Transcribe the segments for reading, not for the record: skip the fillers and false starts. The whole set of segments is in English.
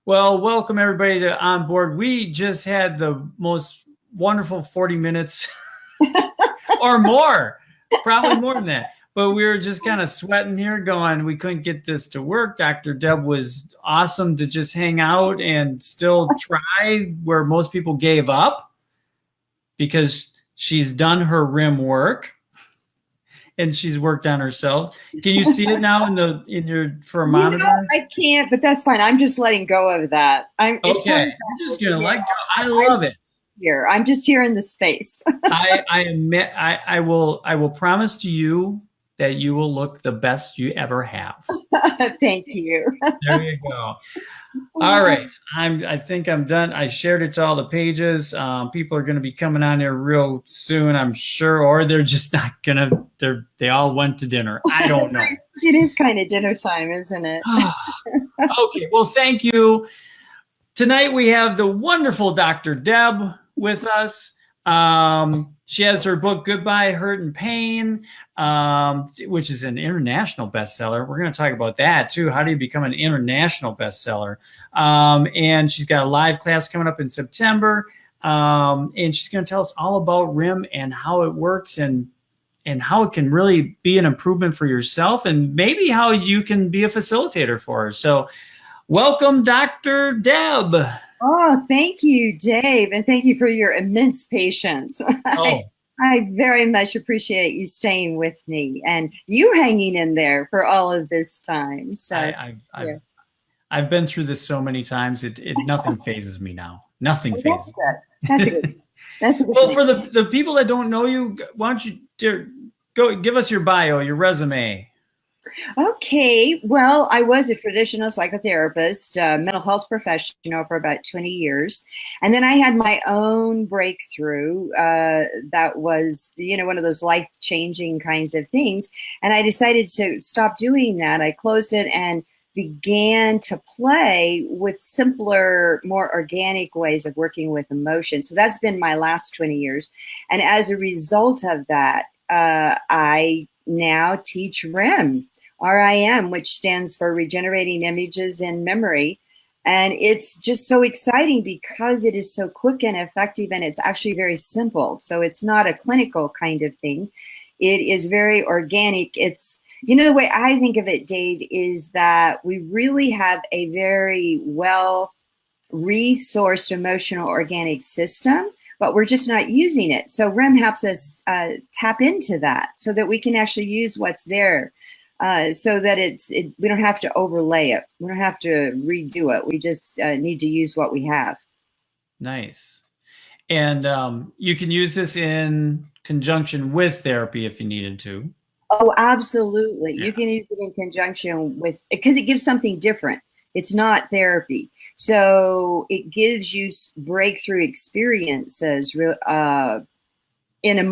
Well, welcome everybody to On Board. We just had the most wonderful 40 minutes or more, probably more than that. But we were just kind of sweating here going, we couldn't get this to work. Dr. Deb was awesome to just hang out and still try where most people gave up because she's done her rim work and she's worked on herself. Can you see it now in your for a monitor? I can't, but that's fine. I'm just letting go of that. Okay. I'm just gonna let go. I love it. Here. I'm just here in the space. I will promise to you that you will look the best you ever have. Thank you. There you go. All right. I think I'm done. I shared it to all the pages. People are going to be coming on here real soon, I'm sure, or they're just not going to. They all went to dinner. I don't know. It is kind of dinner time, isn't it? Okay. Well, thank you. Tonight we have the wonderful Dr. Deb with us. She has her book, Goodbye, Hurt and Pain, which is an international bestseller. We're going to talk about that too. How do you become an international bestseller? And she's got a live class coming up in September. And she's going to tell us all about RIM and how it works and how it can really be an improvement for yourself and maybe how you can be a facilitator for her. So welcome, Dr. Deb. Oh, thank you, Dave. And thank you for your immense patience. Oh. I very much appreciate you staying with me and you hanging in there for all of this time. So I've been through this so many times. It nothing phases me now. Nothing phases. That's good. That's a good well, thing. for the people that don't know you, why don't you go give us your bio, your resume. Okay, well, I was a traditional psychotherapist, mental health professional for about 20 years. And then I had my own breakthrough that was, one of those life-changing kinds of things. And I decided to stop doing that. I closed it and began to play with simpler, more organic ways of working with emotion. So that's been my last 20 years. And as a result of that, I now teach RIM, which stands for Regenerating Images in Memory. And it's just so exciting because it is so quick and effective, and it's actually very simple. So it's not a clinical kind of thing. It is very organic. It's, the way I think of it, Dave, is that we really have a very well resourced emotional organic system, but we're just not using it. So RIM helps us tap into that so that we can actually use what's there, so that we don't have to overlay it. We don't have to redo it. We just need to use what we have. Nice. And you can use this in conjunction with therapy if you needed to. Oh, absolutely. Yeah. You can use it in conjunction with, because it gives something different. It's not therapy. So it gives you breakthrough experiences in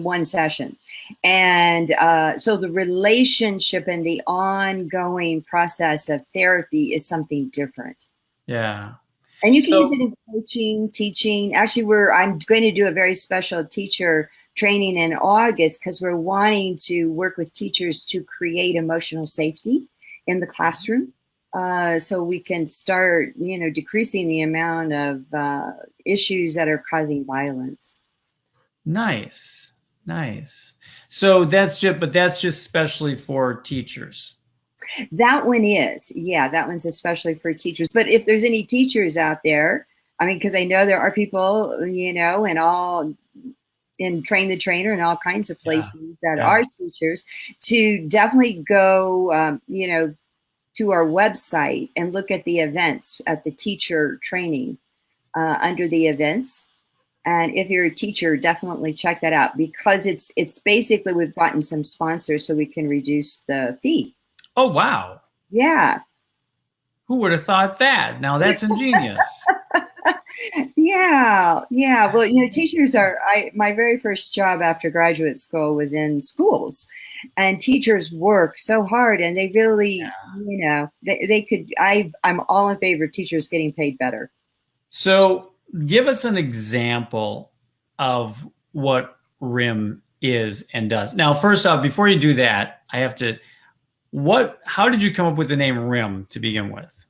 one session. And so the relationship and the ongoing process of therapy is something different. Yeah. And you can use it in coaching, teaching. Actually, I'm going to do a very special teacher training in August because we're wanting to work with teachers to create emotional safety in the classroom. So we can start, decreasing the amount of issues that are causing violence. Nice. So that's just especially for teachers. That one is, that one's especially for teachers. But if there's any teachers out there, because I know there are people, in Train the Trainer and all kinds of places that are teachers, to definitely go, to our website and look at the events at the teacher training under the events. And if you're a teacher, definitely check that out because it's basically we've gotten some sponsors so we can reduce the fee. Oh, wow. Yeah. Who would have thought that? Now that's ingenious. Yeah. Well, teachers my very first job after graduate school was in schools, and teachers work so hard and they really, they could, I'm all in favor of teachers getting paid better. So give us an example of what RIM is and does. Now, first off, before you do that, I have to, how did you come up with the name RIM to begin with?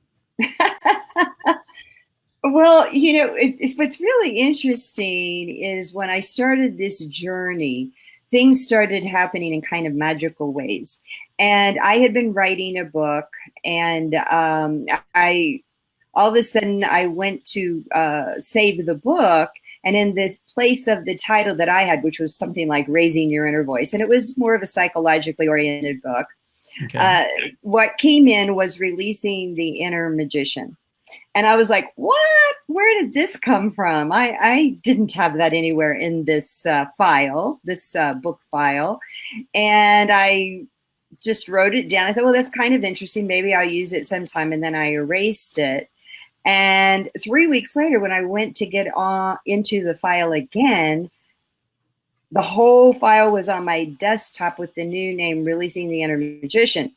Well, what's really interesting is when I started this journey, things started happening in kind of magical ways. And I had been writing a book, and I all of a sudden I went to save the book, and in this place of the title that I had, which was something like Raising Your Inner Voice, and it was more of a psychologically oriented book. Okay. What came in was Releasing the Inner Magician. And I was like, what? Where did this come from? I didn't have that anywhere in this file, this book file. And I just wrote it down. I thought, well, that's kind of interesting. Maybe I'll use it sometime. And then I erased it. And 3 weeks later, when I went to get into the file again, the whole file was on my desktop with the new name, Releasing the Inner Magician.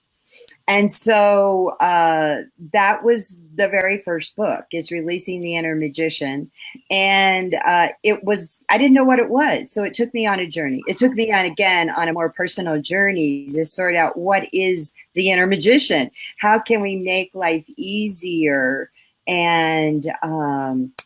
And so that was the very first book, is Releasing the Inner Magician. And I didn't know what it was. So it took me on a journey. It took me on a more personal journey to sort out, what is the inner magician? How can we make life easier and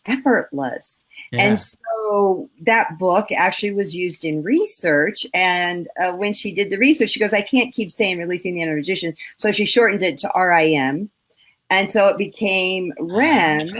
effortless? Yeah. And so that book actually was used in research. And when she did the research, she goes, I can't keep saying Releasing the Inner Magician. So she shortened it to RIM. And so it became REM.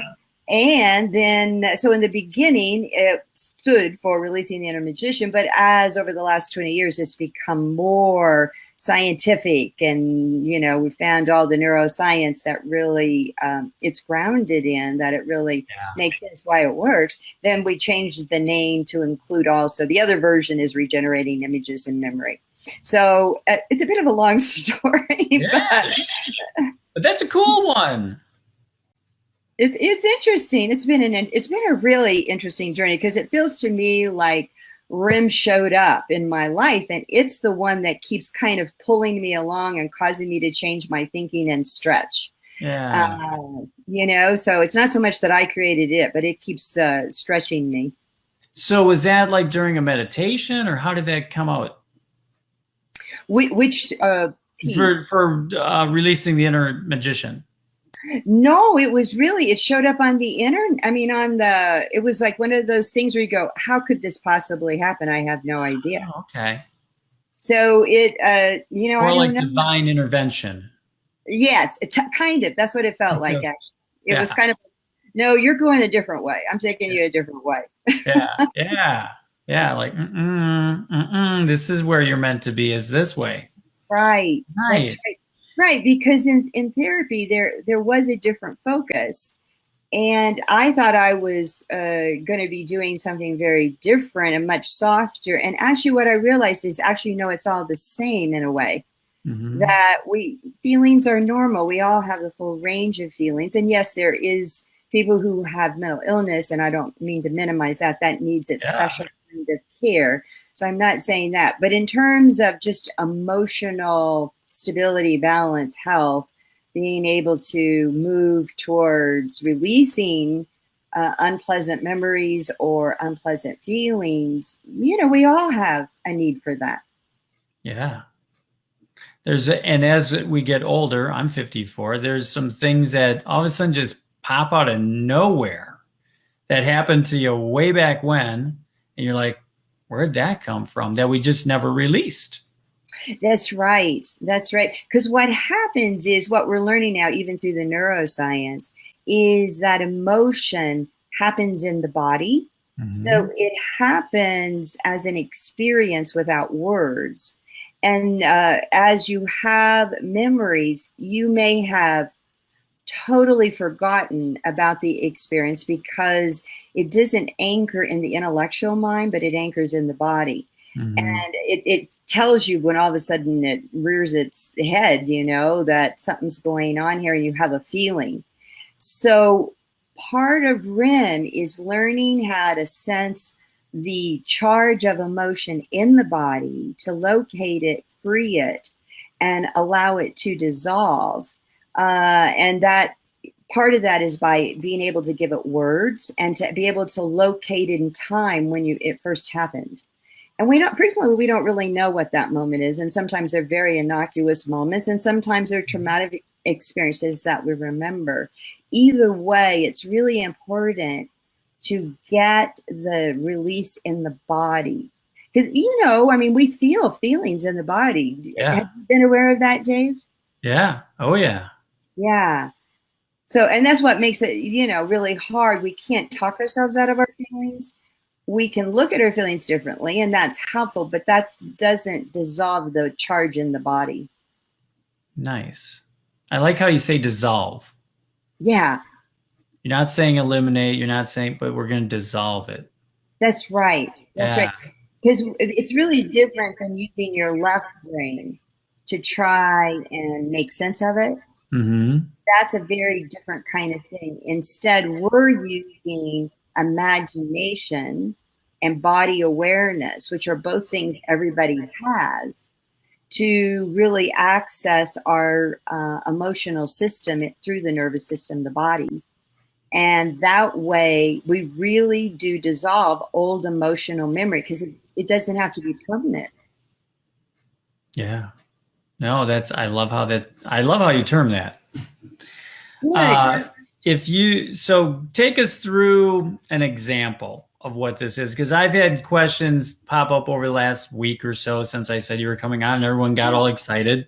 And then, so in the beginning, it stood for Releasing the Inner Magician. But as over the last 20 years, it's become more scientific. And, we found all the neuroscience that really it's grounded in, that it really makes sense why it works. Then we changed the name to include also, the other version is Regenerating Images in Memory. So it's a bit of a long story. Yeah. But that's a cool one. It's interesting. It's been a really interesting journey, because it feels to me like RIM showed up in my life, and it's the one that keeps kind of pulling me along and causing me to change my thinking and stretch. Yeah. So it's not so much that I created it, but it keeps stretching me. So was that like during a meditation, or how did that come out? Which piece? For Releasing the Inner Magician. No, it showed up on the internet. It was like one of those things where you go, how could this possibly happen? I have no idea. Oh, okay. So it, More I don't like know. divine intervention. Yes, kind of. That's what it felt like, actually. It was kind of, no, you're going a different way. I'm taking you a different way. Yeah. Like, this is where you're meant to be, is this way. Right. Nice. That's right. Right, because in therapy there was a different focus, and I thought I was going to be doing something very different and much softer. And actually, what I realized is no, it's all the same in a way. Mm-hmm. That feelings are normal. We all have the full range of feelings, and yes, there is people who have mental illness, and I don't mean to minimize that. That needs its special kind of care. So I'm not saying that, but in terms of just emotional stability, balance, health, being able to move towards releasing unpleasant memories or unpleasant feelings, we all have a need for that. Yeah. And as we get older, I'm 54, there's some things that all of a sudden just pop out of nowhere that happened to you way back when, and you're like, where'd that come from? That we just never released. That's right. That's right. Because what happens is, what we're learning now, even through the neuroscience, is that emotion happens in the body. Mm-hmm. So it happens as an experience without words. And as you have memories, you may have totally forgotten about the experience because it doesn't anchor in the intellectual mind, but it anchors in the body. Mm-hmm. And it tells you when all of a sudden it rears its head, that something's going on here and you have a feeling. So part of REM is learning how to sense the charge of emotion in the body, to locate it, free it, and allow it to dissolve. And that part of that is by being able to give it words and to be able to locate it in time when it first happened. And we don't really know what that moment is. And sometimes they're very innocuous moments, and sometimes they're traumatic experiences that we remember. Either way, it's really important to get the release in the body. Because, I mean, we feel feelings in the body. Yeah. Have you been aware of that, Dave? Yeah. Oh, yeah. Yeah. So, and that's what makes it, really hard. We can't talk ourselves out of our feelings. We can look at our feelings differently, and that's helpful, but that doesn't dissolve the charge in the body. Nice. I like how you say dissolve. Yeah. You're not saying eliminate. You're not saying, but we're going to dissolve it. That's right. That's right. Because it's really different than using your left brain to try and make sense of it. Mm-hmm. That's a very different kind of thing. Instead, we're using imagination and body awareness, which are both things everybody has, to really access our emotional system through the nervous system, the body. And that way, we really do dissolve old emotional memory, because it doesn't have to be permanent. Yeah. No, I love how you term that. So take us through an example of what this is, because I've had questions pop up over the last week or so since I said you were coming on, and everyone got all excited.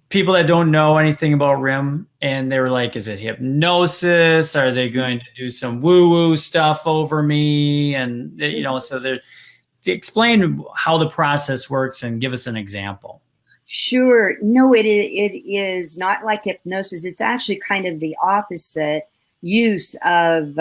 People that don't know anything about RIM, and they were like, is it hypnosis? Are they going to do some woo-woo stuff over me? And, so they're, explain how the process works and give us an example. Sure. No, it is not like hypnosis. It's actually kind of the opposite use of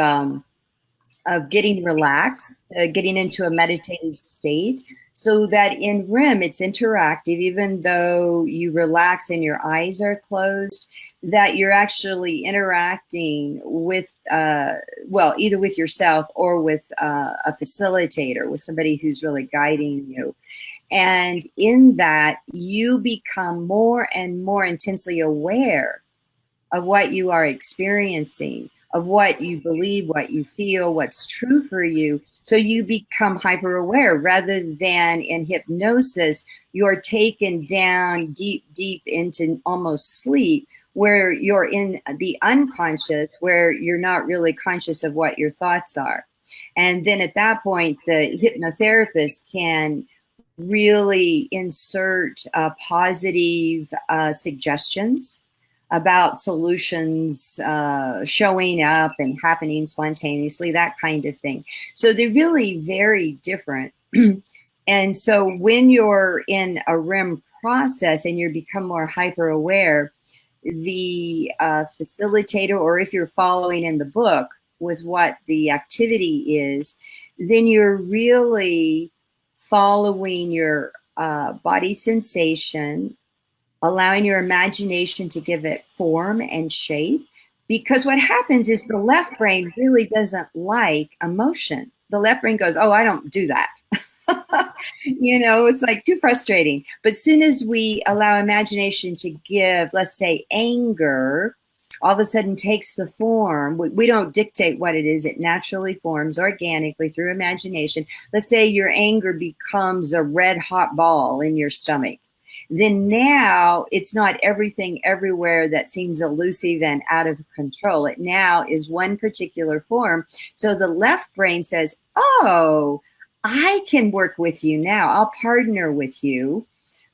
getting relaxed, getting into a meditative state. So that in RIM, it's interactive, even though you relax and your eyes are closed, that you're actually interacting with, either with yourself or with a facilitator, with somebody who's really guiding you. And in that, you become more and more intensely aware of what you are experiencing, of what you believe, what you feel, what's true for you. So you become hyper aware, rather than in hypnosis, you're taken down deep, deep into almost sleep, where you're in the unconscious, where you're not really conscious of what your thoughts are. And then at that point, the hypnotherapist can really insert positive suggestions about solutions showing up and happening spontaneously, that kind of thing. So they're really very different. And so when you're in a REM process and you become more hyper aware, the facilitator, or if you're following in the book with what the activity is, then you're really following your body sensation, allowing your imagination to give it form and shape. Because what happens is the left brain really doesn't like emotion. The left brain goes, oh, I don't do that. It's like too frustrating. But as soon as we allow imagination to give, let's say, anger, all of a sudden takes the form. We don't dictate what it is. It naturally forms organically through imagination. Let's say your anger becomes a red hot ball in your stomach. Then now it's not everything everywhere that seems elusive and out of control. It now is one particular form. So the left brain says, oh, I can work with you now. I'll partner with you,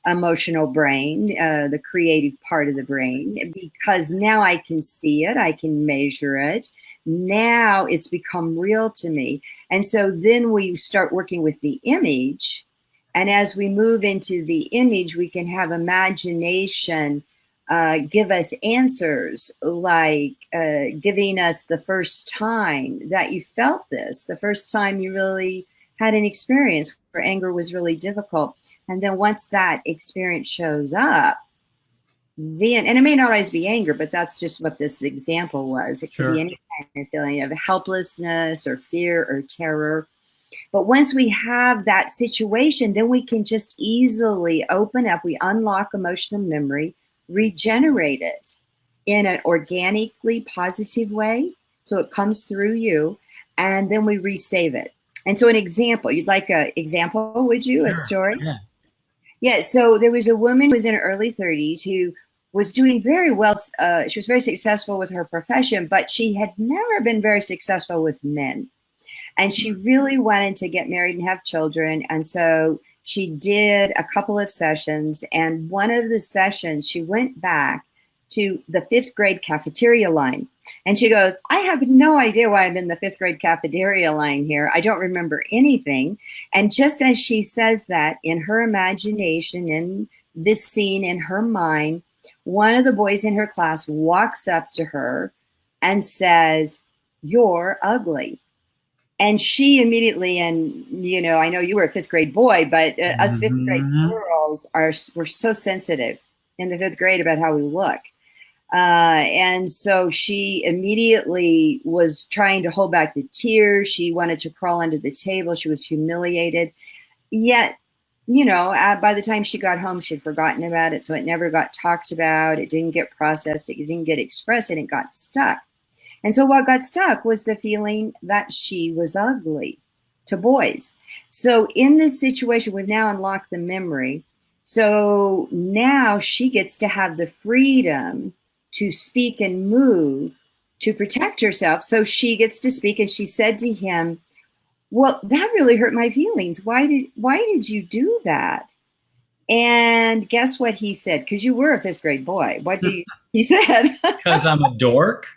emotional brain, the creative part of the brain, because now I can see it, I can measure it. Now it's become real to me. And so then we start working with the image. And as we move into the image, we can have imagination give us answers, like giving us the first time that you felt this, the first time you really had an experience where anger was really difficult. And then once that experience shows up, then, and it may not always be anger, but that's just what this example was. It could be any kind of feeling of helplessness or fear or terror. But once we have that situation, then we can just easily open up. We unlock emotional memory, regenerate it in an organically positive way. So it comes through you, and then we resave it. And so an example, you'd like an example, would you? A story? Yeah. Yeah, so there was a woman who was in her early 30s who was doing very well. She was very successful with her profession, but she had never been very successful with men. And she really wanted to get married and have children. And so she did a couple of sessions. And one of the sessions, she went back to the fifth grade cafeteria line. And she goes, I have no idea why I'm in the fifth grade cafeteria line here. I don't remember anything. And just as she says that, in her imagination, in this scene in her mind, one of the boys in her class walks up to her and says, "You're ugly." And she immediately, and you know, I know you were a fifth grade boy, but us fifth grade girls we're so sensitive in the fifth grade about how we look. And so she immediately was trying to hold back the tears. She wanted to crawl under the table. She was humiliated. Yet, you know, by the time she got home, she'd forgotten about it. So it never got talked about. It didn't get processed. It didn't get expressed, and it got stuck. And so what got stuck was the feeling that she was ugly to boys. So in this situation, we've now unlocked the memory. So now she gets to have the freedom to speak and move to protect herself. So she gets to speak, and she said to him, "Well, that really hurt my feelings. Why did you do that?" And guess what he said? Because you were a fifth grade boy. He said? Because I'm a dork.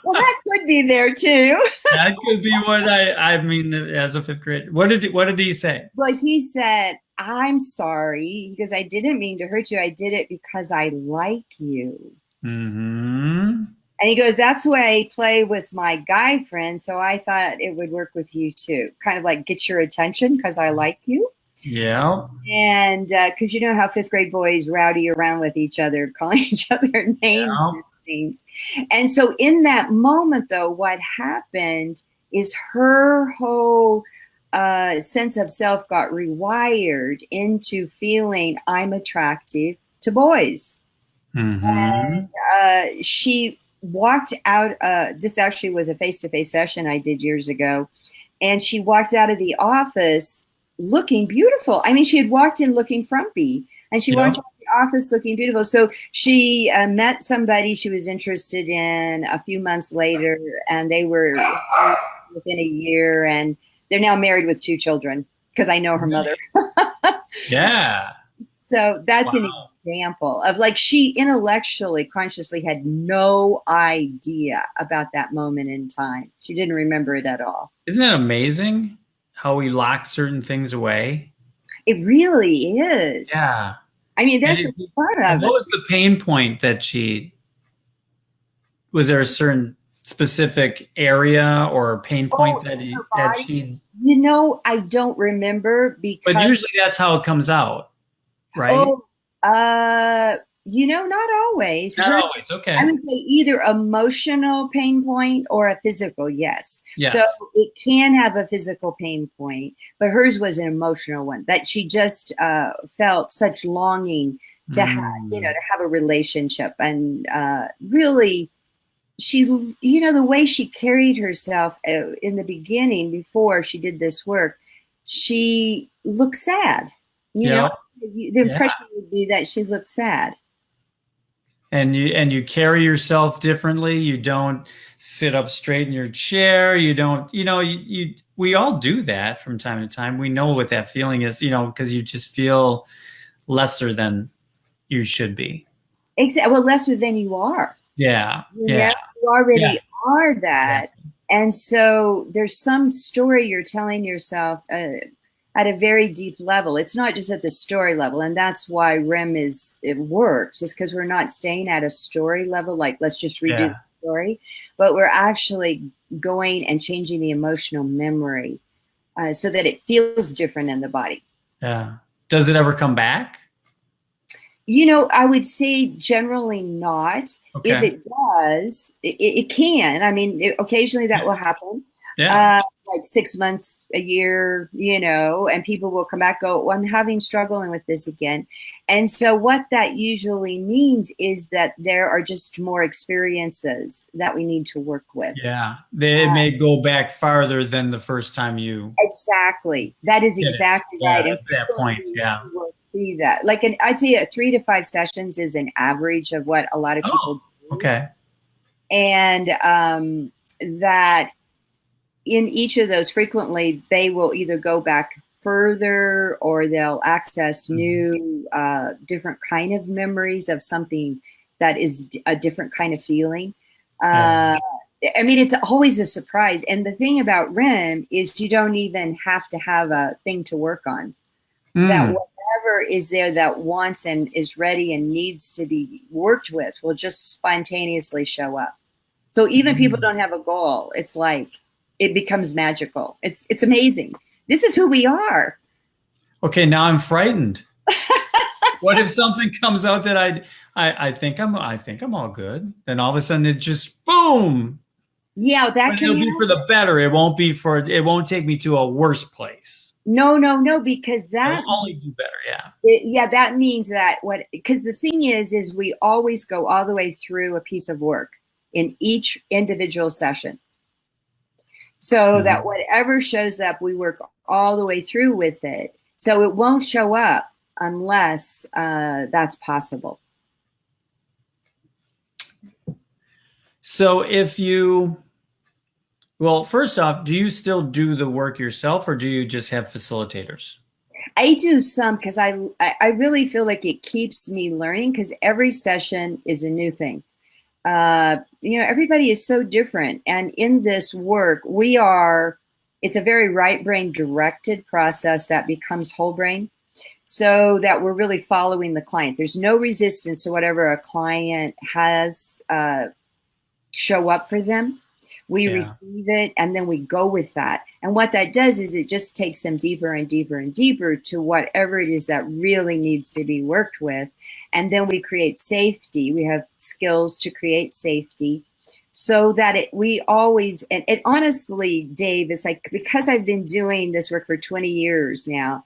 Well, that could be there too. That could be what I mean as a fifth grader. What did he say? Well, he said, "I'm sorry because I didn't mean to hurt you. I did it because I like you." Mm-hmm. And he goes, "That's the way I play with my guy friends. So I thought it would work with you too. Kind of like get your attention because I like you." Yeah. And because you know how fifth grade boys rowdy around with each other, calling each other names and things. And so in that moment, though, what happened is her whole sense of self got rewired into feeling I'm attractive to boys. Mm-hmm. And she walked out. This actually was a face-to-face session I did years ago. And she walked out of the office looking beautiful. I mean, she had walked in looking frumpy, and she walked out of the office looking beautiful. So she met somebody she was interested in a few months later, and they were within a year, and they're now married with 2 children because I know her mother. Yeah. So that's an example of like she intellectually, consciously had no idea about that moment in time. She didn't remember it at all. Isn't it amazing how we lock certain things away? It really is. Yeah. I mean, that's the part of it. What was the pain point that was there a certain specific area or pain point that she? You know, I don't remember because. But usually that's how it comes out, right? You know, not always. Not always. Okay. I would say either emotional pain point or a physical. Yes. Yes. So it can have a physical pain point, but hers was an emotional one that she just felt such longing to have, you know, to have a relationship, and really, she, you know, the way she carried herself in the beginning before she did this work, she looked sad. You know, the impression would be that she looked sad. And you carry yourself differently. You don't sit up straight in your chair. You don't, you know, we all do that from time to time. We know what that feeling is, you know, because you just feel lesser than you should be. Exactly. Well, lesser than you are. Yeah. You already are that. Yeah. And so there's some story you're telling yourself at a very deep level. It's not just at the story level. And that's why REM it works, is because we're not staying at a story level, like let's just redo the story, but we're actually going and changing the emotional memory so that it feels different in the body. Yeah. Does it ever come back? You know, I would say generally not. Okay. If it does, it can. I mean, occasionally that will happen. Yeah. like 6 months, a year, and people will come back, go, well, I'm struggling with this again. And so what that usually means is that there are just more experiences that we need to work with. Yeah. They may go back farther than the first time you. Exactly. That is exactly right. At that point. Yeah. You will see that. Like, I'd say 3 to 5 sessions is an average of what a lot of people do. Okay. And that in each of those, frequently they will either go back further or they'll access new, different kind of memories of something that is a different kind of feeling. I mean, it's always a surprise. And the thing about REM is you don't even have to have a thing to work on. That whatever is there that wants and is ready and needs to be worked with will just spontaneously show up. So even people don't have a goal. It's like, it becomes magical. It's amazing. This is who we are. Okay, now I'm frightened. What if something comes out that I think I'm all good? Then all of a sudden it just boom. Yeah, it'll be for the better. It won't take me to a worse place. No, because that will only do better. Yeah. That means that because the thing is we always go all the way through a piece of work in each individual session. So that whatever shows up, we work all the way through with it. So it won't show up unless that's possible. So first off, do you still do the work yourself or do you just have facilitators? I do some because I really feel like it keeps me learning because every session is a new thing. Everybody is so different. And in this work, it's a very right brain directed process that becomes whole brain so that we're really following the client. There's no resistance to whatever a client has show up for them. We receive it and then we go with that. And what that does is it just takes them deeper and deeper and deeper to whatever it is that really needs to be worked with. And then we create safety. We have skills to create safety so that we always, and it honestly, Dave, it's like, because I've been doing this work for 20 years now,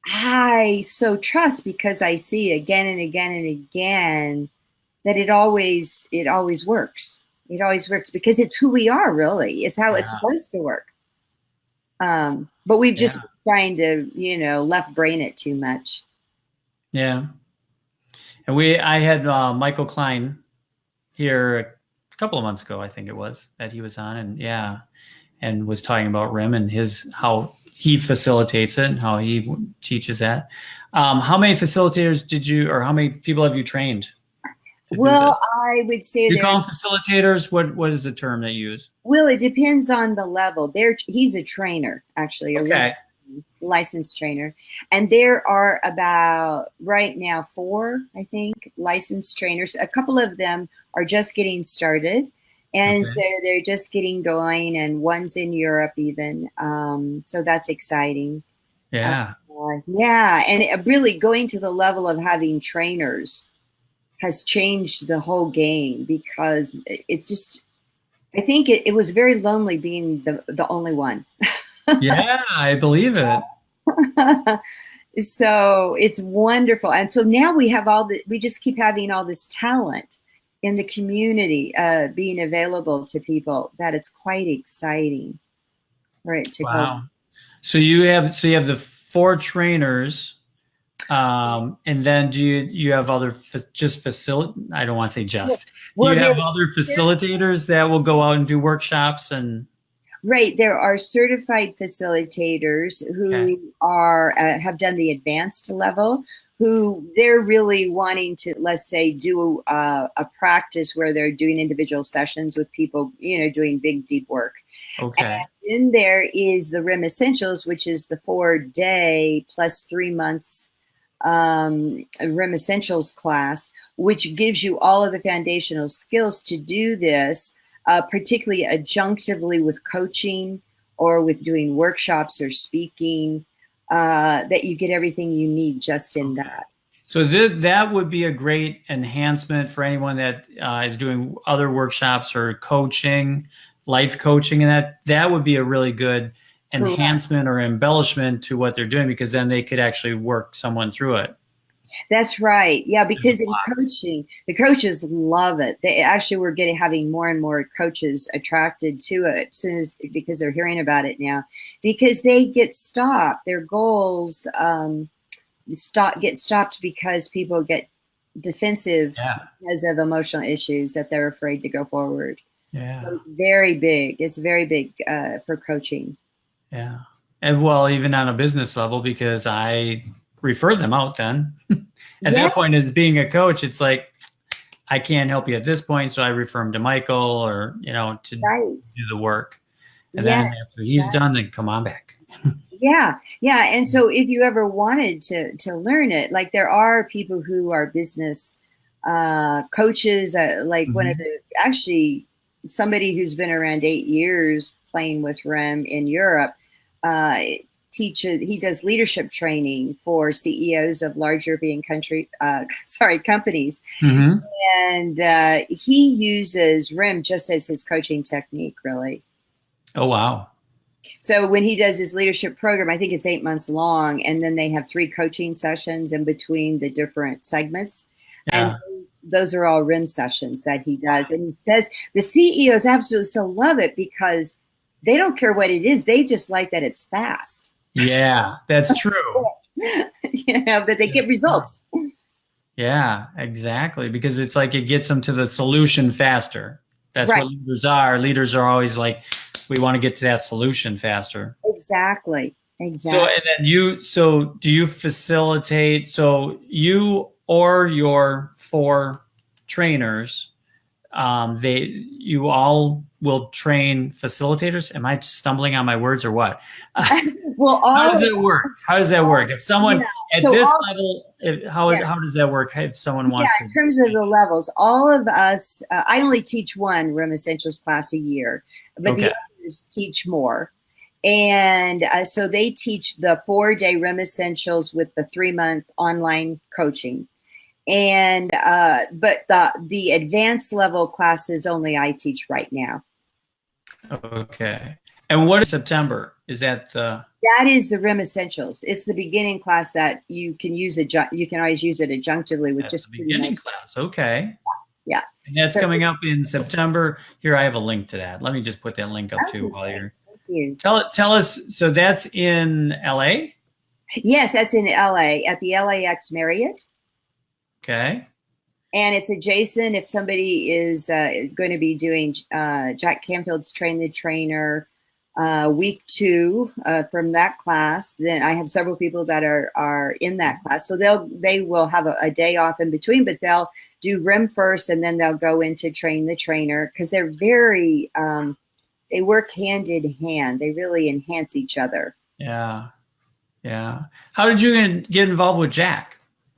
I so trust because I see again and again and again that it always works. It always works because it's who we are, really. It's how it's supposed to work. But we've just trying to, left brain it too much. Yeah. And I had Michael Klein here a couple of months ago, I think it was, that he was on, and was talking about REM and how he facilitates it and how he teaches that. How many facilitators how many people have you trained? Well, I would say you call them facilitators. What is the term they use? Well, it depends on the level. He's a trainer, actually, a licensed trainer, and there are about right now 4, I think, licensed trainers. A couple of them are just getting started, and so they're just getting going. And one's in Europe, even. So that's exciting. Yeah, and really going to the level of having trainers has changed the whole game because it's just, I think it was very lonely being the only one. Yeah, I believe it. So it's wonderful. And so now we have we just keep having all this talent in the community being available to people that it's quite exciting. Right. Wow. So you have the 4 trainers. And then do you have other I don't want to say just. Do you have other facilitators that will go out and do workshops and? Right, there are certified facilitators who have done the advanced level, who they're really wanting to, let's say, do a practice where they're doing individual sessions with people, doing big, deep work. Okay. And then there is the REM Essentials, which is the 4-day plus 3 months REM Essentials class, which gives you all of the foundational skills to do this, particularly adjunctively with coaching or with doing workshops or speaking, that you get everything you need just in that. So that would be a great enhancement for anyone that is doing other workshops or coaching life coaching, and that would be a really good enhancement or embellishment to what they're doing, because then they could actually work someone through it. That's right. Yeah, because in coaching, the coaches love it. They actually were having more and more coaches attracted to it because they're hearing about it now, because they get stopped. Their goals get stopped because people get defensive because of emotional issues that they're afraid to go forward. Yeah. So it's very big. It's very big for coaching. Yeah. And well, even on a business level, because I refer them out then. At that point, as being a coach, it's like, I can't help you at this point, so I refer him to Michael, or, to do the work. And then after he's done, then come on back. Yeah. And so if you ever wanted to learn it, like there are people who are business coaches, like one of somebody who's been around 8 years playing with REM in Europe, he does leadership training for CEOs of large European companies. Mm-hmm. And he uses REM just as his coaching technique, really. Oh, wow. So when he does his leadership program, I think it's 8 months long, and then they have 3 coaching sessions in between the different segments. Yeah. And those are all REM sessions that he does. And he says the CEOs absolutely so love it because they don't care what it is. They just like that it's fast. Yeah, that's true. That they get results. Yeah, exactly. Because it's like it gets them to the solution faster. That's what leaders are. Leaders are always like, we want to get to that solution faster. Exactly. So, and then do you facilitate, so you or your 4 trainers, you all will train facilitators? Am I stumbling on my words or what? Well, how does it work? How does that work? If someone at this level, how does that work if someone wants to? In terms of the levels, all of us, I only teach one REM Essentials class a year, but the others teach more. And so they teach the 4-day REM Essentials with the 3-month online coaching. And but the advanced level classes only I teach right now. Okay. And what is September? Is that the? That is the REM Essentials. It's the beginning class that you can use you can always use it adjunctively with just the beginning class. Okay. Yeah. And that's coming up in September. Here, I have a link to that. Let me just put that link up too while you're. Thank you. Tell us. So that's in LA? Yes, that's in LA at the LAX Marriott. Okay. And it's adjacent. If somebody is going to be doing Jack Canfield's Train the Trainer week 2 from that class, then I have several people that are in that class. So they will have a day off in between, but they'll do REM first, and then they'll go into Train the Trainer, because they're very they work hand in hand. They really enhance each other. Yeah. How did you get involved with Jack?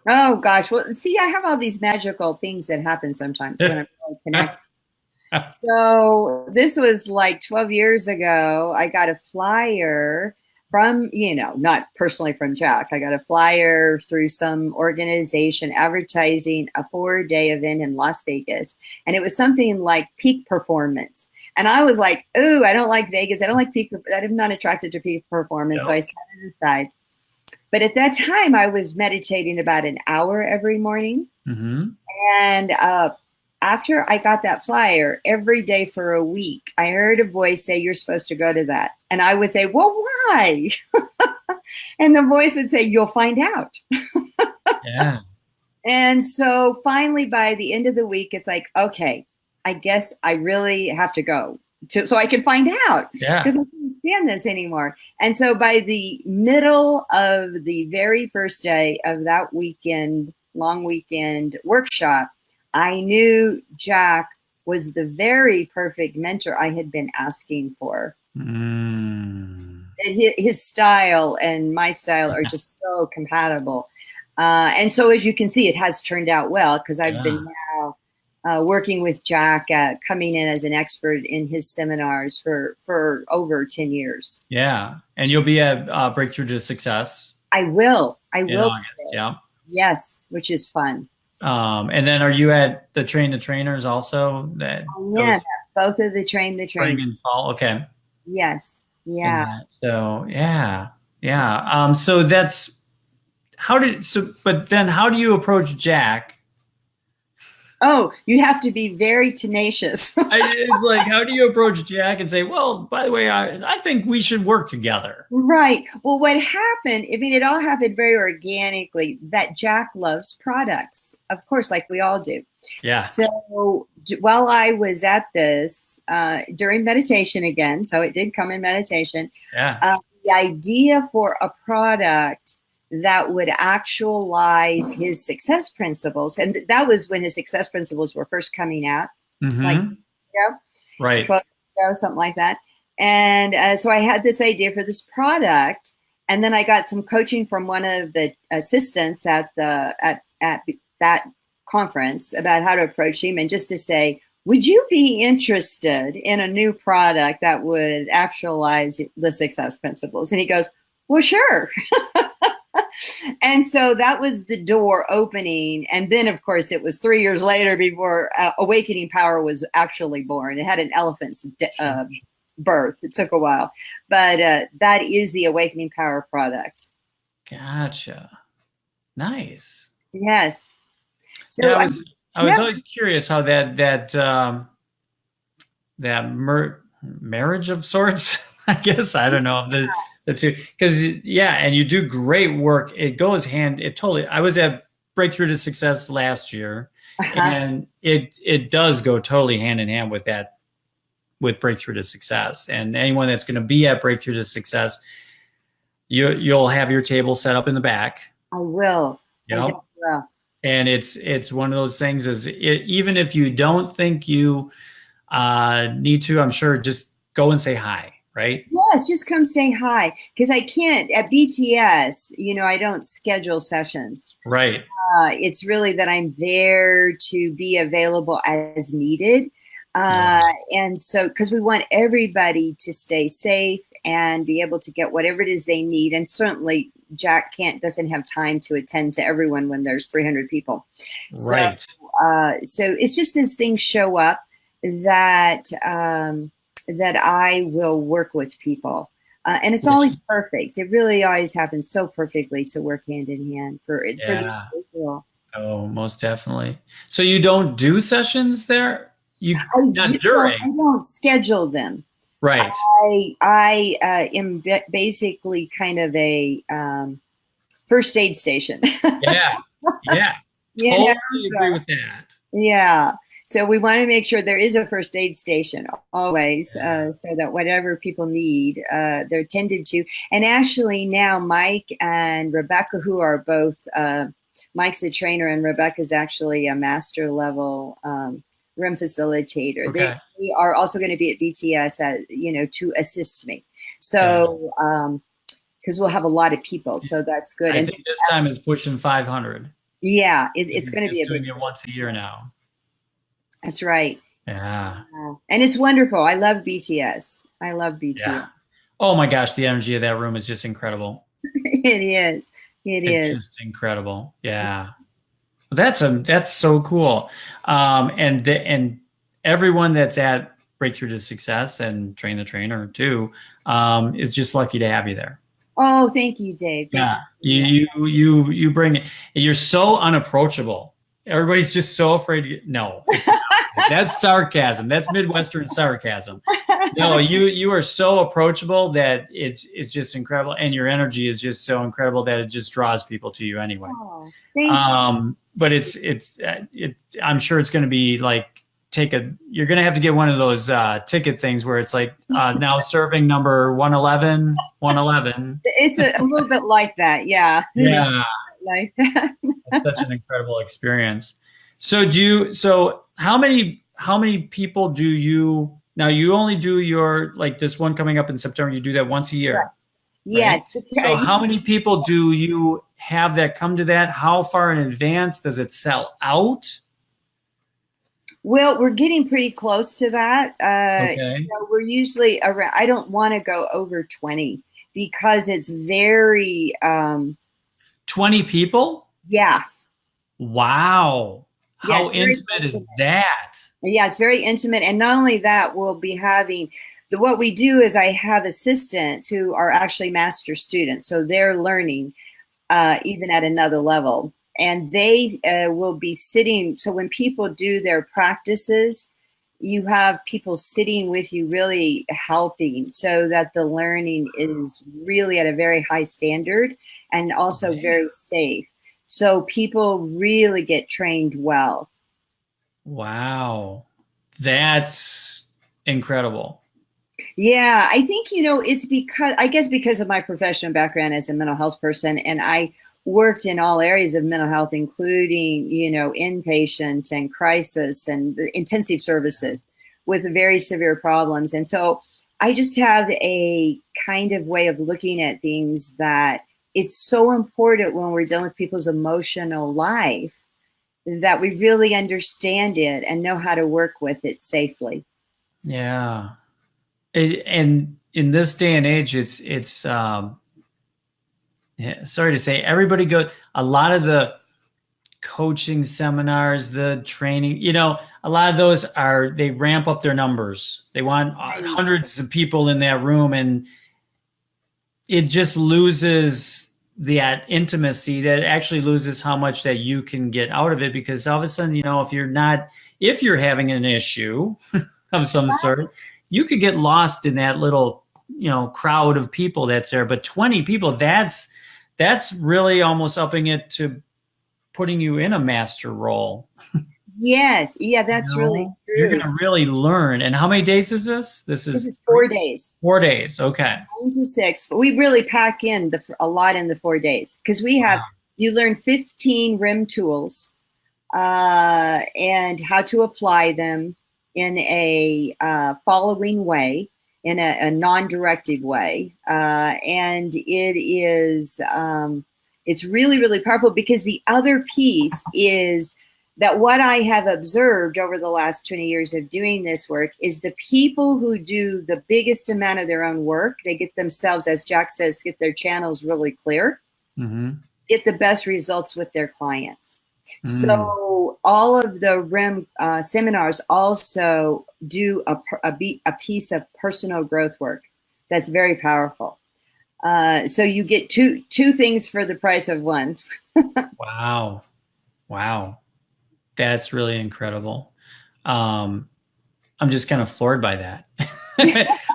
Oh gosh, well, see, I have all these magical things that happen sometimes when I'm really connected. So this was like 12 years ago. I got a flyer from, not personally from Jack. I got a flyer through some organization advertising a 4-day event in Las Vegas. And it was something like peak performance. And I was like, ooh, I don't like Vegas. I don't like peak. I'm not attracted to peak performance. No. So I set it aside. But at that time, I was meditating about an hour every morning. Mm-hmm. And after I got that flyer, every day for a week, I heard a voice say, you're supposed to go to that. And I would say, well, why? And the voice would say, you'll find out. Yeah. And so finally, by the end of the week, it's like, okay, I guess I really have to go so I can find out. Yeah. Because I can't stand this anymore. And so by the middle of the very first day of that long weekend workshop, I knew Jack was the very perfect mentor I had been asking for. His style and my style are just so compatible. And so, as you can see, it has turned out well, because I've been now working with Jack, coming in as an expert in his seminars for over 10 years. Yeah. And you'll be at Breakthrough to Success. I will. In August, yeah. Yes, which is fun. And then are you at the Train the Trainers also? Both of the train the spring trainer. and fall. Okay. Yes. Yeah. So yeah. So that's but then how do you approach Jack? Oh, you have to be very tenacious. It's like, how do you approach Jack and say, well, by the way, I think we should work together? Right. Well, what happened, I mean, it all happened very organically, that Jack loves products, of course, like we all do. Yeah. So while I was at this, during meditation again, so it did come in meditation, Yeah. The idea for a product that would actualize his success principles, and that was when his success principles were first coming out, like, right, 12 years ago, something like that. And so I had this idea for this product, and then I got some coaching from one of the assistants at that conference about how to approach him, and just to say, would you be interested in a new product that would actualize the success principles? And he goes, well, sure. And so that was the door opening. And then, of course, it was 3 years later before Awakening Power was actually born. It had an elephant's birth. It took a while. But that is the Awakening Power product. Gotcha. Nice. Yes. So yeah, I was always curious how that marriage of sorts, I guess, I don't know, the two, because and you do great work. It goes I was at Breakthrough to Success last year, and it does go totally hand in hand with that, with Breakthrough to Success. And anyone that's going to be at Breakthrough to Success, you'll have your table set up in the back. I will. And it's one of those things even if you don't think you need to, I'm sure, just go and say hi, right? Yes, just come say hi. Because I can't, at BTS, I don't schedule sessions. Right. It's really that I'm there to be available as needed. And so, because we want everybody to stay safe and be able to get whatever it is they need. And certainly Jack doesn't have time to attend to everyone when there's 300 people. Right. So it's just as things show up that I will work with people. And it's always perfect. It really always happens so perfectly to work hand in hand for the individual. Oh, most definitely. So you don't do sessions there? I don't schedule them. Right. I am basically kind of a first aid station. Yeah. Totally agree with that. Yeah. So we want to make sure there is a first aid station always, so that whatever people need, they're tended to. And actually now Mike and Rebecca, who are both, Mike's a trainer and Rebecca's actually a master level REM facilitator. Okay. They are also going to be at BTS, to assist me. So, because we'll have a lot of people, so that's good. I think this time is pushing 500. Yeah, it's going to be doing it once a year now. That's right. Yeah. And it's wonderful. I love BTS. Yeah. Oh my gosh, the energy of that room is just incredible. It is. It's just incredible. Yeah. That's so cool. And everyone that's at Breakthrough to Success and Train the Trainer too, is just lucky to have you there. Oh, thank you, Dave. You bring it. You're so unapproachable. Everybody's just so afraid. No, that's sarcasm. That's Midwestern sarcasm. No, you are so approachable that it's just incredible, and your energy is just so incredible that it just draws people to you anyway. Oh, thank you. But I'm sure it's going to be like you're going to have to get one of those ticket things where it's like now serving number 111. It's a little bit like that. Yeah. Yeah. Like that. It's such an incredible experience. So how many people do you, now you only do your, like this one coming up in September, you do that once a year? Yes. Right? So how many people do you have that come to that? How far in advance does it sell out? Well, we're getting pretty close to that. Okay. We're usually around, I don't want to go over 20 because it's very 20 people? Yeah. Wow. Yeah, How it's very intimate is intimate. that? Yeah, it's very intimate. And not only that, we'll be having what we do is I have assistants who are actually master students. So they're learning even at another level. And they will be sitting. So when people do their practices, you have people sitting with you really helping so that the learning is really at a very high standard and also very safe. So people really get trained well. Wow. That's incredible. Yeah, I think, it's because, I guess because of my professional background as a mental health person, and I worked in all areas of mental health, including, inpatient and crisis and the intensive services with very severe problems. And so I just have a kind of way of looking at things that it's so important when we're dealing with people's emotional life that we really understand it and know how to work with it safely. Yeah. And in this day and age, it's yeah, sorry to say, everybody go. A lot of the coaching seminars, the training, a lot of those they ramp up their numbers. They want Right. hundreds of people in that room, and it just loses that intimacy. That actually loses how much that you can get out of it, because all of a sudden, if you're having an issue of some sort, you could get lost in that little, crowd of people that's there. But 20 people, that's really almost upping it to putting you in a master role. Yes. Yeah, that's really You're true. going to really learn. And how many days is this? This This is is 4 days, 4 days. Okay. 9 to 6. But we really pack in a lot in the 4 days because you learn 15 RIM tools and how to apply them in a following way, in a non-directive way. And it's really, really powerful because the other piece is that what I have observed over the last 20 years of doing this work is the people who do the biggest amount of their own work, they get themselves, as Jack says, get their channels really clear, get the best results with their clients. So all of the RIM seminars also do a piece of personal growth work that's very powerful. So you get two things for the price of one. Wow. That's really incredible. I'm just kind of floored by that.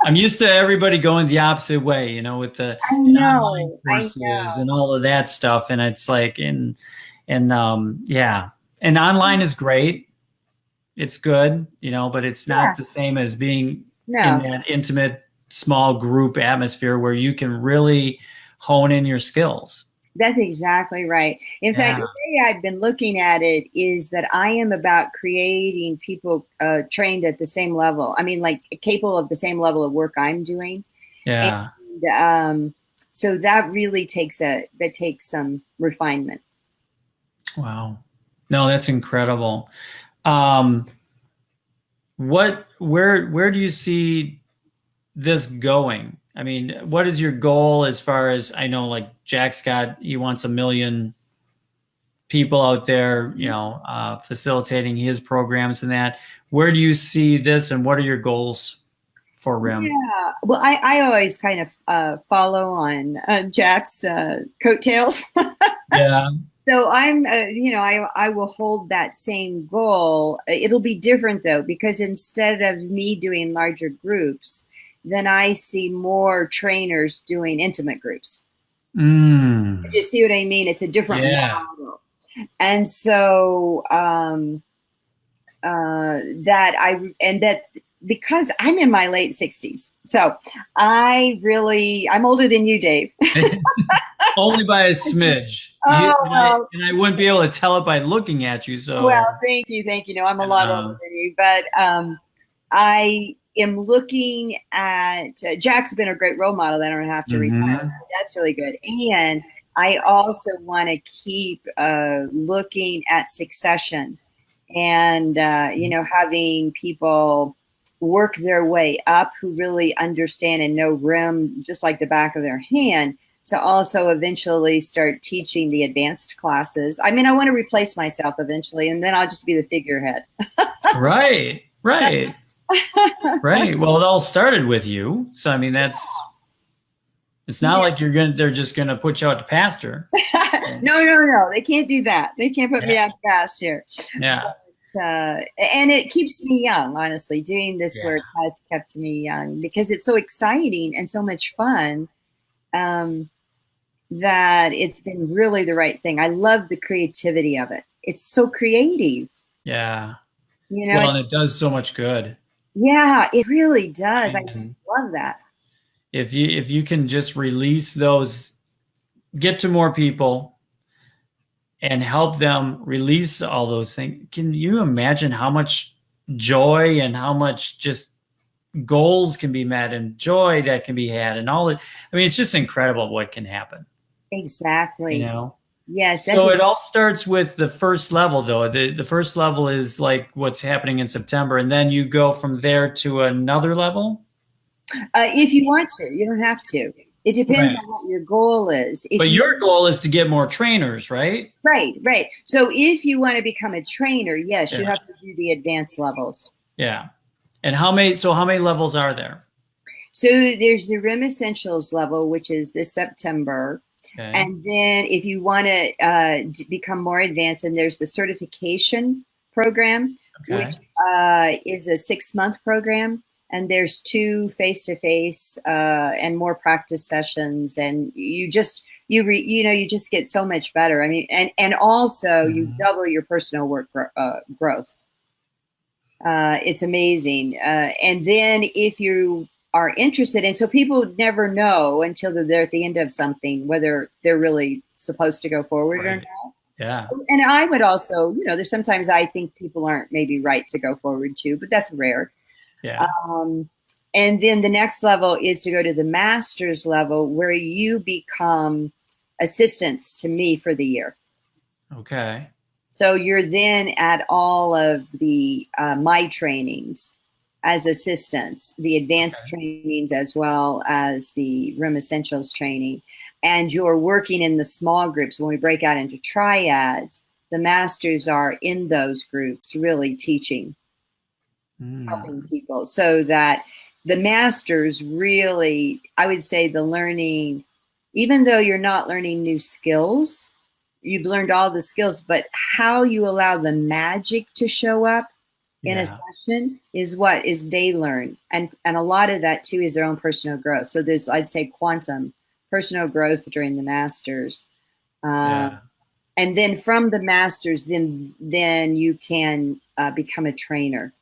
I'm used to everybody going the opposite way, with the online courses and all of that stuff. And it's like, yeah. And online is great. It's good, but it's not the same as being in that intimate, small group atmosphere where you can really hone in your skills. That's exactly right. In fact, the way I've been looking at it is that I am about creating people trained at the same level. I mean, like capable of the same level of work I'm doing. Yeah. And so that really takes some refinement. Wow. No, that's incredible. Where do you see this going? I mean, what is your goal as far as, I know, like he wants 1 million people out there, facilitating his programs and that. Where do you see this, and what are your goals for RIM? Yeah, well, I always kind of follow on Jack's coattails. Yeah. So I will hold that same goal. It'll be different though, because instead of me doing larger groups, then I see more trainers doing intimate groups. You see what I mean? It's a different model. And so because I'm in my late 60s, so I'm older than you, Dave. Only by a smidge. Well, and I wouldn't be able to tell it by looking at you. So well, thank you. No, I'm a lot older than you, but I am looking at Jack's been a great role model that I don't have to retire. So that's really good. And I also want to keep looking at succession and, having people work their way up who really understand and know RIM just like the back of their hand, to also eventually start teaching the advanced classes. I mean, I want to replace myself eventually, and then I'll just be the figurehead. Right. Right. Right. Well, it all started with you. So, I mean, it's not like they're just going to put you out to pasture. No. They can't do that. They can't put me out to pasture. Yeah. And it keeps me young, honestly. Doing this work has kept me young because it's so exciting and so much fun that it's been really the right thing. I love the creativity of it. It's so creative. Yeah. You know, well, and it does so much good. Yeah, it really does. And I just love that. If you can just release those, get to more people and help them release all those things. Can you imagine how much joy and how much just goals can be met and joy that can be had and all that? I mean, it's just incredible what can happen. Exactly. You know? Yes. So it all starts with the first level, though. The first level is like what's happening in September, and then you go from there to another level? If you want to. You don't have to. It depends on what your goal is. But your goal is to get more trainers, right? Right. So if you want to become a trainer, yes, you have to do the advanced levels. Yeah. And how many levels are there? So there's the RIM Essentials level, which is this September. Okay. And then if you want to become more advanced, and there's the certification program, which is a 6-month program. And there's 2 face-to-face and more practice sessions, and you just get so much better. I mean, and also you double your personal work growth. It's amazing. And then if you are interested, and so people never know until they're at the end of something whether they're really supposed to go forward or not. Yeah. And I would also, there's sometimes I think people aren't maybe right to go forward too, but that's rare. Yeah. And then the next level is to go to the master's level, where you become assistants to me for the year. Okay. So you're then at all of the my trainings as assistants, the advanced trainings as well as the RIM Essentials training. And you're working in the small groups. When we break out into triads, the masters are in those groups really teaching. Helping people, so that the masters really, I would say the learning, even though you're not learning new skills, you've learned all the skills, but how you allow the magic to show up in a session is what is they learn. And a lot of that too is their own personal growth. So there's, I'd say, quantum personal growth during the masters. And then from the masters, then you can become a trainer.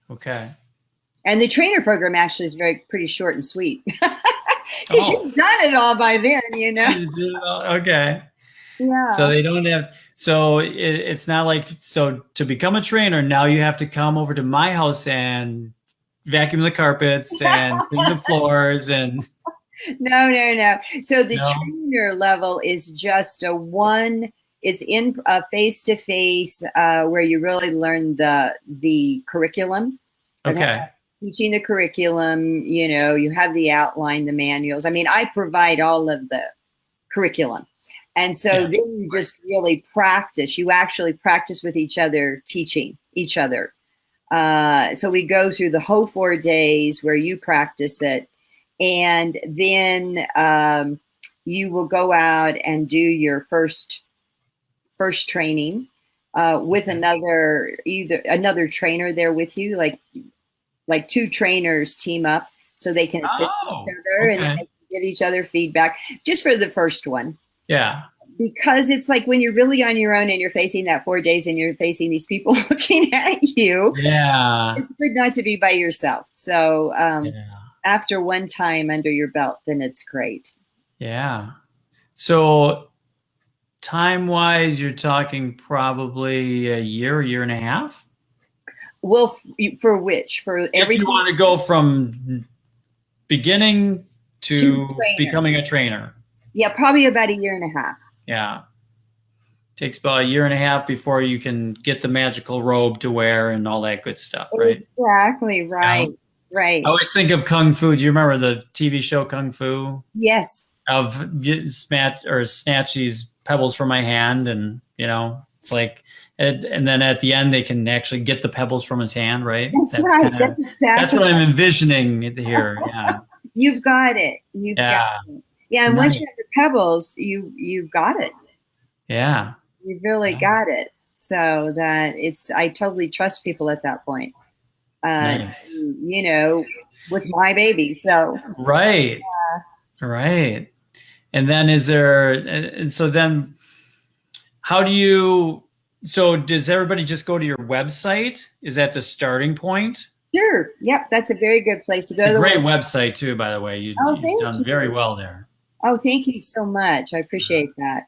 Okay. And the trainer program actually is pretty short and sweet. Because you've done it all by then, Okay. Yeah. So they don't have, so it's not like, so to become a trainer, now you have to come over to my house and vacuum the carpets and clean the floors and. No. So the trainer level is just it's in face-to-face where you really learn the curriculum. Okay. Teaching the curriculum, you have the outline, the manuals. I mean, I provide all of the curriculum. And so then you just really practice. You actually practice with each other, teaching each other. So we go through the whole 4 days where you practice it. And then you will go out and do your first training with another trainer there with you, like 2 trainers team up so they can assist each other and they can give each other feedback just for the first one. Yeah. Because it's like when you're really on your own and you're facing that 4 days and you're facing these people looking at you. Yeah. It's good not to be by yourself. So after one time under your belt, then it's great. Yeah. So time-wise, you're talking probably a year and a half? Well, for which? For every. If you want to go from beginning to becoming a trainer. Yeah, probably about a year and a half. Yeah. Takes about a year and a half before you can get the magical robe to wear and all that good stuff, right? Exactly, right. Right. I always think of Kung Fu. Do you remember the TV show Kung Fu? Yes. snatch these pebbles from my hand, and it's like, and then at the end they can actually get the pebbles from his hand, right? That's right. That's exactly. That's what I'm envisioning here. Yeah. You've got it. You've got it. Yeah, and once you have the pebbles, you've got it. Yeah. You've really got it. So that I totally trust people at that point. Nice. With my baby. So right. Right. And then then how do you, so does everybody just go to your website? Is that the starting point? Sure. Yep. That's a very good place to go. It's a great website too, by the way. You've done very well there. Oh, thank you so much. I appreciate that.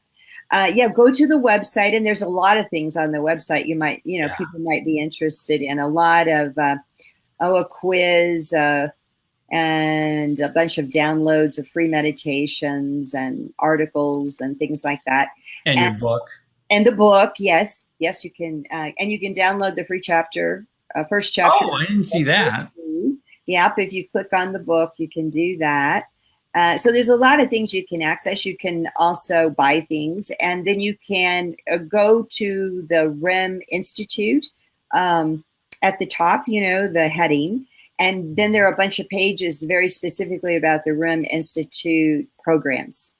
Go to the website, and there's a lot of things on the website people might be interested in. A lot of, a quiz, and a bunch of downloads of free meditations and articles and things like that. And your book. And the book, yes, you can, and you can download the free chapter, first chapter. Oh, I didn't see that. Yep, if you click on the book, you can do that. So there's a lot of things you can access. You can also buy things, and then you can go to the REM Institute at the top, the heading. And then there are a bunch of pages very specifically about the REM Institute programs.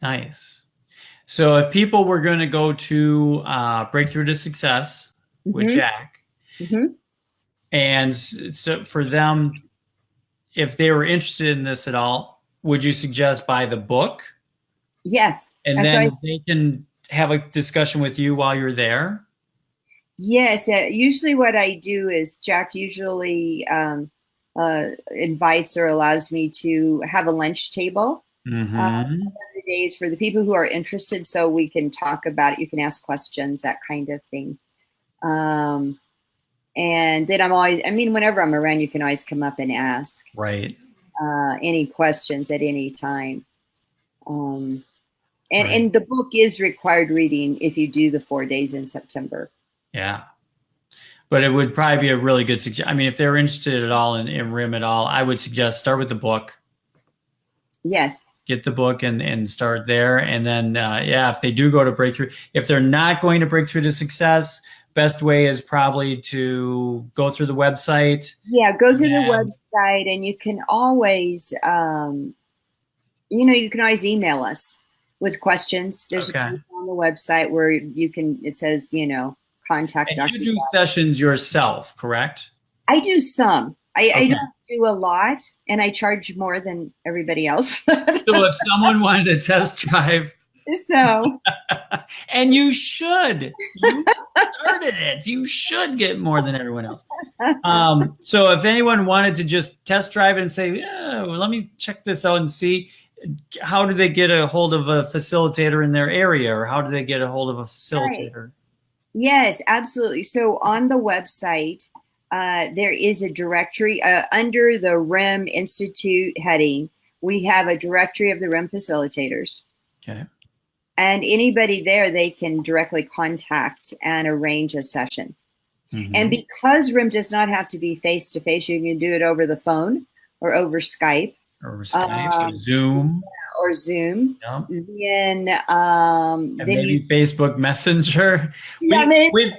Nice. So if people were going to go to Breakthrough to Success with Jack, and so for them, if they were interested in this at all, would you suggest buy the book? Yes. And then they can have a discussion with you while you're there? Yes. Usually what I do is Jack usually invites or allows me to have a lunch table. Some of the days for the people who are interested, so we can talk about it. You can ask questions, that kind of thing. And then whenever I'm around, you can always come up and ask any questions at any time. And the book is required reading if you do the 4 days in September. Yeah. But it would probably be a really good suggestion. I mean, if they're interested at all in RIM at all, I would suggest start with the book. Yes. Get the book and start there. And then, if they do go to Breakthrough, if they're not going to Breakthrough to Success, best way is probably to go through the website. Yeah, go to the website, and you can always, you can always email us with questions. There's a page on the website where it says, contact and Dr. you do sessions yourself, correct? I do some. I don't do a lot, and I charge more than everybody else. So if someone wanted to test drive, and you should, you started it. You should get more than everyone else. So if anyone wanted to just test drive and say, let me check this out and see, how do they get a hold of a facilitator in their area, or how do they get a hold of a facilitator? Right. Yes, absolutely. So on the website, there is a directory under the REM Institute heading. We have a directory of the REM facilitators. Okay. And anybody there, they can directly contact and arrange a session. And because REM does not have to be face-to-face, you can do it over the phone or over Skype. Or Zoom. Or Zoom. Yep. Then maybe Facebook Messenger. Yeah,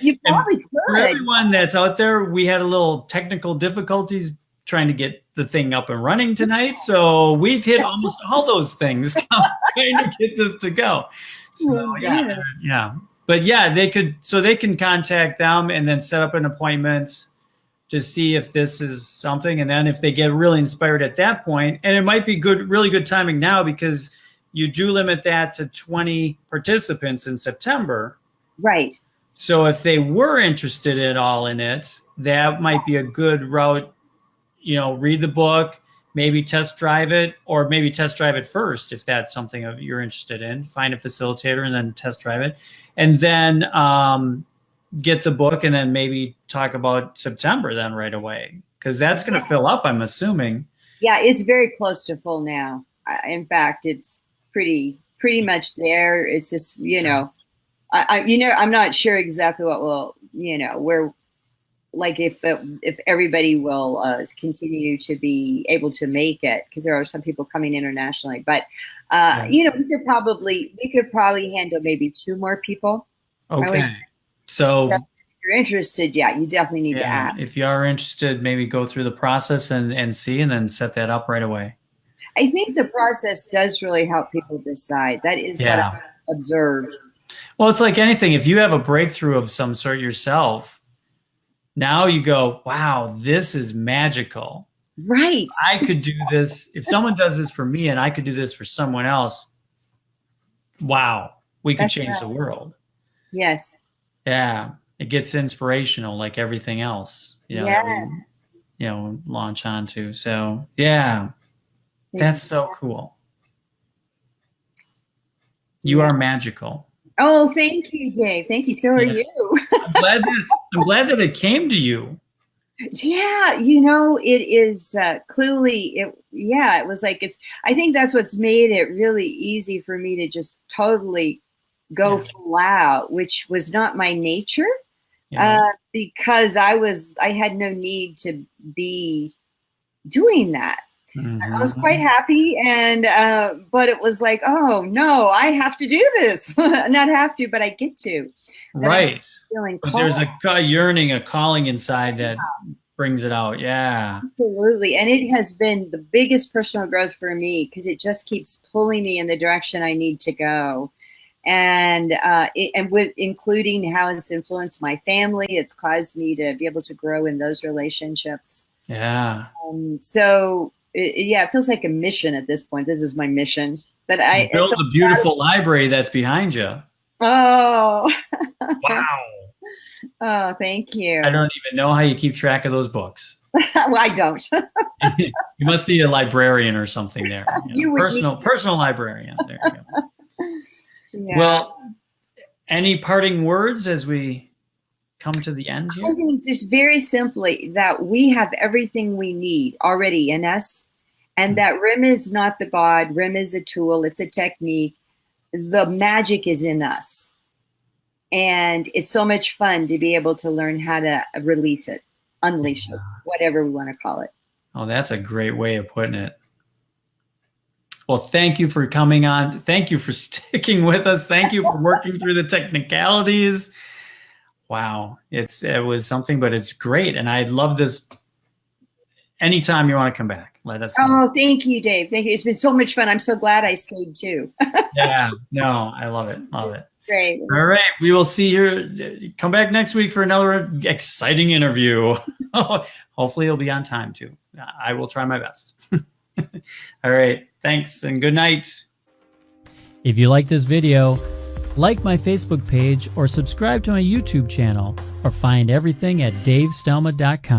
you probably could. For everyone that's out there, we had a little technical difficulties trying to get the thing up and running tonight. So we've hit almost all those things trying to get this to go. So yeah. But yeah, they can contact them and then set up an appointment to see if this is something. And then if they get really inspired at that point, and it might be really good timing now, because you do limit that to 20 participants in September. Right. So if they were interested at all in it, that might be a good route. Read the book, maybe test drive it, or maybe test drive it first if that's something you're interested in. Find a facilitator and then test drive it. And then get the book, and then maybe talk about September then right away, because that's going to fill up, I'm assuming. Yeah, it's very close to full now. In fact, it's pretty much there. It's just, I'm not sure exactly what will, like if everybody will continue to be able to make it, because there are some people coming internationally. But you know, we could probably handle maybe 2 more people. Okay. So if you're interested, yeah, you definitely need to ask. If you are interested, maybe go through the process and see, and then set that up right away. I think the process does really help people decide. That is what I've observed. Well, it's like anything. If you have a breakthrough of some sort yourself, now you go, wow, this is magical. Right. I could do this. If someone does this for me and I could do this for someone else, wow, we could change the world. Yes. Yeah. It gets inspirational like everything else, you know, that we, launch onto. So, yeah, that's so cool. You are magical. Oh, thank you, Dave. Thank you. So are you. I'm glad that it came to you. Yeah, you know, it is clearly, it was like, I think that's what's made it really easy for me to just totally go full out, which was not my nature, because I had no need to be doing that. Mm-hmm. I was quite happy, and but it was like, oh no, I have to do this. Not have to, but I get to. Right. But there's a yearning, a calling inside that brings it out. Yeah. Absolutely. And it has been the biggest personal growth for me, because it just keeps pulling me in the direction I need to go. And with including how it's influenced my family, it's caused me to be able to grow in those relationships. Yeah. So it feels like a mission at this point. This is my mission. But I built the beautiful library that's behind you. Oh. Wow. Oh, thank you. I don't even know how you keep track of those books. Well, I don't. You must be a librarian or something there. Personal librarian. There you go. Yeah. Well, any parting words as we come to the end here? I think just very simply that we have everything we need already in us, and that RIM is not the God. RIM is a tool. It's a technique. The magic is in us. And it's so much fun to be able to learn how to release it, unleash it, whatever we want to call it. Oh, that's a great way of putting it. Well, thank you for coming on. Thank you for sticking with us. Thank you for working through the technicalities. Wow. It was something, but it's great. And I love this. Anytime you want to come back, let us know. Oh, thank you, Dave. Thank you. It's been so much fun. I'm so glad I stayed too. Yeah, no, I love it. Love it. Great. All right. We will see you. Come back next week for another exciting interview. Hopefully it'll be on time too. I will try my best. All right. Thanks and good night. If you like this video, like my Facebook page or subscribe to my YouTube channel, or find everything at davestelma.com.